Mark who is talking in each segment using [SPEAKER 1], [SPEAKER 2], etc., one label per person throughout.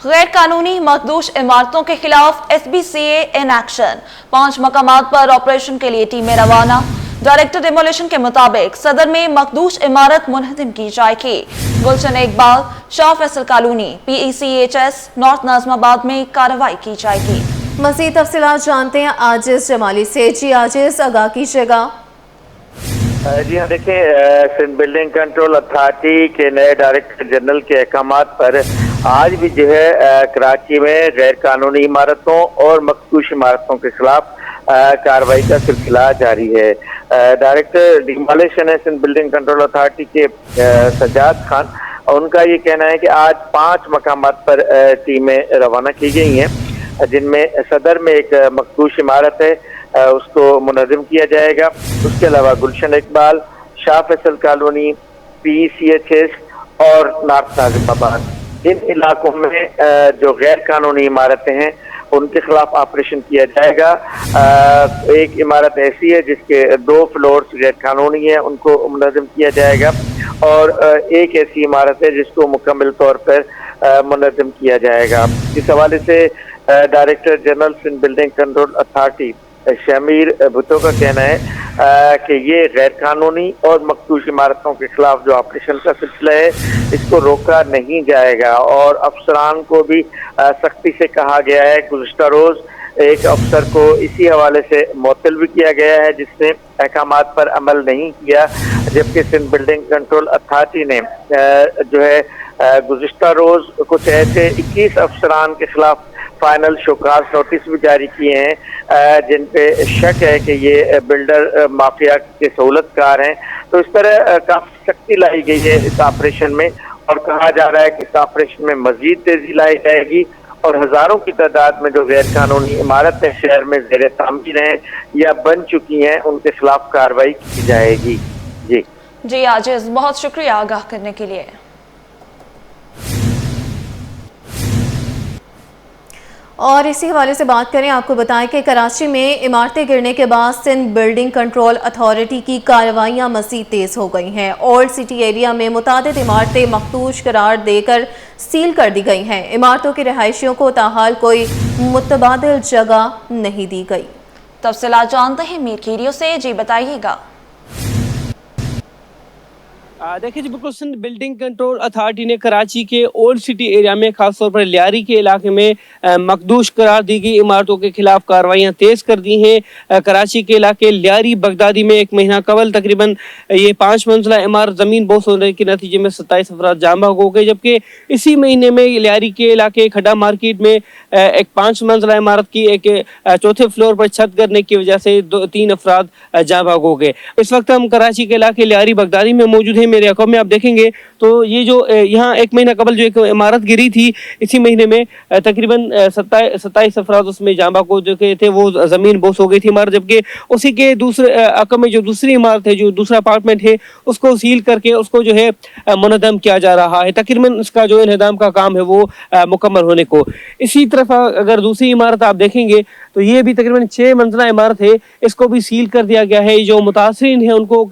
[SPEAKER 1] غیر قانونی مخدوش عمارتوں کے خلاف SBCA ان ایکشن، 5 مقامات پر آپریشن کے لیے ٹیمیں روانہ۔ ڈائریکٹر ڈیمولیشن کے مطابق صدر میں مخدوش عمارت منہدم کی جائے گی۔ گلشن اقبال، شاہ فیصل کالونی، PECHS نارتھ ناظم آباد میں کارروائی کی جائے گی۔
[SPEAKER 2] مزید تفصیلات جانتے ہیں عاجز جمالی سے۔ جی عاجز، آگاہ کیجیے گا۔
[SPEAKER 3] جی ہاں، دیکھیں، سندھ بلڈنگ کنٹرول اتھارٹی کے نئے ڈائریکٹر جنرل کے احکامات پر آج بھی جو ہے کراچی میں غیر قانونی عمارتوں اور مخدوش عمارتوں کے خلاف کارروائی کا سلسلہ جاری ہے۔ ڈائریکٹر ڈیمولیشن ہے سندھ بلڈنگ کنٹرول اتھارٹی کے سجاد خان، ان کا یہ کہنا ہے کہ آج 5 مقامات پر ٹیمیں روانہ کی گئی ہیں، جن میں صدر میں ایک مخدوش عمارت ہے، اس کو منہدم کیا جائے گا۔ اس کے علاوہ گلشن اقبال، شاہ فیصل کالونی، PECHS اور نارتھ ناظم آباد، ان علاقوں میں جو غیر قانونی عمارتیں ہیں ان کے خلاف آپریشن کیا جائے گا۔ ایک عمارت ایسی ہے جس کے 2 فلورز غیر قانونی ہیں، ان کو منہدم کیا جائے گا، اور ایک ایسی عمارت ہے جس کو مکمل طور پر منہدم کیا جائے گا۔ اس حوالے سے director general Sindh building control authority Shamir Bhutto کا کہنا ہے کہ یہ غیر قانونی اور مخدوش عمارتوں کے خلاف جو آپریشن کا سلسلہ ہے اس کو روکا نہیں جائے گا، اور افسران کو بھی سختی سے کہا گیا ہے۔ گزشتہ روز ایک افسر کو اسی حوالے سے معطل بھی کیا گیا ہے جس نے احکامات پر عمل نہیں کیا، جبکہ سندھ بلڈنگ کنٹرول اتھارٹی نے جو ہے گزشتہ روز کچھ ایسے 21 افسران کے خلاف فائنل شوکاز نوٹس بھی جاری کیے ہیں جن پہ شک ہے کہ یہ بلڈر مافیا کے سہولت کار ہیں۔ تو اس طرح کافی سختی لائی گئی ہے اس آپریشن میں، اور کہا جا رہا ہے کہ اس آپریشن میں مزید تیزی لائی جائے گی، اور ہزاروں کی تعداد میں جو غیر قانونی عمارتیں شہر میں زیر تعمیر ہیں یا بن چکی ہیں ان کے خلاف کارروائی کی جائے گی۔
[SPEAKER 1] جی عاجز، بہت شکریہ آگاہ کرنے کے لیے۔
[SPEAKER 2] اور اسی حوالے سے بات کریں، آپ کو بتائیں کہ کراچی میں عمارتیں گرنے کے بعد سندھ بلڈنگ کنٹرول اتھارٹی کی کارروائیاں مزید تیز ہو گئی ہیں۔ اولڈ سٹی ایریا میں متعدد عمارتیں مخدوش قرار دے کر سیل کر دی گئی ہیں۔ عمارتوں کے رہائشیوں کو تاحال کوئی متبادل جگہ نہیں دی گئی۔
[SPEAKER 1] تفصیلات جانتے ہیں میر کیریو سے۔ جی بتائیے گا۔
[SPEAKER 4] دیکھیں جی، بالکل سندھ بلڈنگ کنٹرول اتھارٹی نے کراچی کے اولڈ سٹی ایریا میں خاص طور پر لیاری کے علاقے میں مخدوش قرار دی گئی عمارتوں کے خلاف کارروائیاں تیز کر دی ہیں۔ کراچی کے علاقے لیاری بغدادی میں ایک مہینہ قبل تقریباً یہ 5 منزلہ عمارت زمین بوس ہونے کے نتیجے میں 27 افراد جاں بحق ہو گئے، جبکہ اسی مہینے میں لیاری کے علاقے کھڈا مارکیٹ میں ایک 5 منزلہ عمارت کی ایک 4تھے فلور پر چھت گرنے کی وجہ سے 3 افراد جاں بحق ہو گئے۔ اس وقت ہم کراچی کے علاقے لیاری بغدادی میں موجود ہیں۔ میرے آنکھوں میں آپ دیکھیں گے تو یہ جو یہاں ایک مہینہ قبل جو ایک عمارت گری تھی، اسی مہینے میں تقریباً 27 افراد اس میں جاں بحق ہو چکے تھے، وہ زمین بوس ہو گئی تھی عمارت، جبکہ اسی کے دوسرے علاقے میں جو دوسری عمارت ہے، جو دوسرا اپارٹمنٹ ہے، اس کو سیل کر کے اس کو جو ہے منہدم کیا جا رہا ہے۔ تقریباً اس کا جو انہدام کا کام ہے وہ مکمل ہونے کو۔ اسی طرف اگر دوسری عمارت آپ دیکھیں گے تو یہ بھی تقریباً 6 منزلہ عمارت ہے، اس کو بھی سیل کر دیا گیا ہے۔ جو متاثرین ہیں ان کو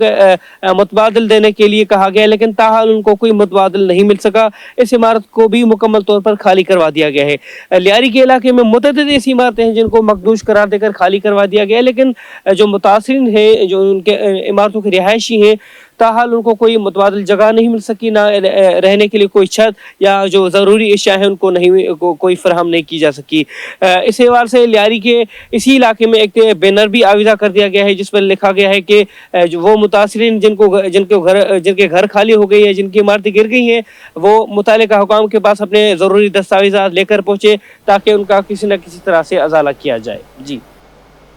[SPEAKER 4] متبادل دینے کے لیے کہا گیا، لیکن تاحال ان کو کوئی متبادل نہیں مل سکا۔ اس عمارت کو بھی مکمل طور پر خالی کروا دیا گیا ہے۔ لیاری کے علاقے میں متعدد ایسی عمارتیں ہیں جن کو مخدوش قرار دے کر خالی کروا دیا گیا ہے، لیکن جو متاثرین ہیں، جو ان کے عمارتوں کے رہائشی ہیں، تاحال ان کو کوئی متبادل جگہ نہیں مل سکی، نہ رہنے کے لیے کوئی چھت یا جو ضروری اشیاء ہیں ان کو نہیں کوئی فراہم نہیں کی جا سکی۔ اس حوالے سے لیاری کے اسی علاقے میں ایک بینر بھی آویزہ کر دیا گیا ہے جس پر لکھا گیا ہے کہ جو وہ متاثرین جن کے گھر خالی ہو گئی ہے، جن کی عمارتیں گر گئی ہیں، وہ متعلقہ حکام کے پاس اپنے ضروری دستاویزات لے کر پہنچے تاکہ ان کا کسی نہ کسی طرح سے ازالہ کیا جائے۔ جی